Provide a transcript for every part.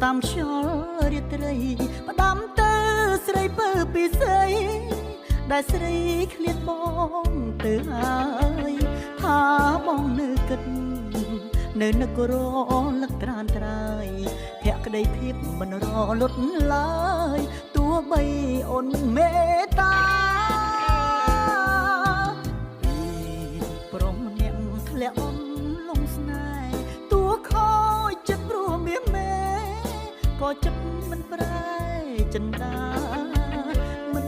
តាមខ្យល់រាត្រីផ្ដាំទៅស្រីពើពីស្រីដែលស្រីឃ្លាតបងទៅហើយថាបងនៅគិតនៅនឹករលឹកត្រានត្រើយភក្តីភាពមិនរលត់ឡើយទោះបីអូនមេត្តាព្រមអ្នកធ្លាក់អូនលងស្នេហ៍តួខូចចិត្តព្រមមានមេក៏ចិត្តមិនប្រែចិន្តាមិន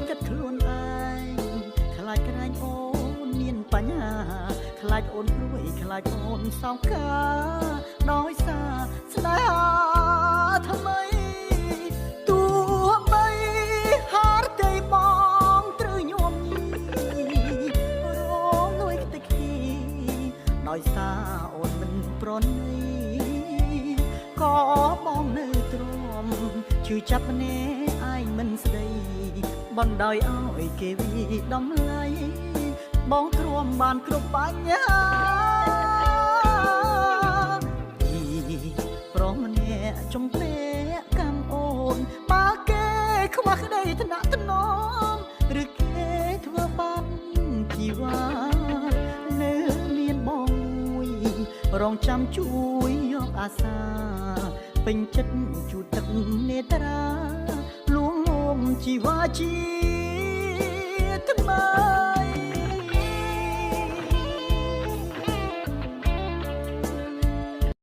គិតខ្លួនឯងខ្លាចក្រែងអូនមានបញ្ហាខ្លាចអូនព្រួយខ្លាចអូនសោកកាដោយសារស្នេហាថ្មីទោះបីហារតីបងត្រូវញោមញីរងលួយខ្ទេចខ្ទីដោយសារអូនមិនប្រណីក៏បងនៅទ្រាំជឿចាប់ម្នាក់ឯងមិនស្ដីបណ្ដោយឲ្យគេវិដំឡៃបងទ្រាំបានគ្រប់បញ្ហាព្រមម្នាក់ចង់ពេកកម្មអូនបើគេខ្វះក្តីថ្នាក់ថ្នមឬគេធ្វើបាបជីវ៉ានៅមានបងមួយរងចាំជួយយកអាសាពេញចិត្តជួតទឹកនេត្រាលួងលោមជីវ៉ាជាថ្មើ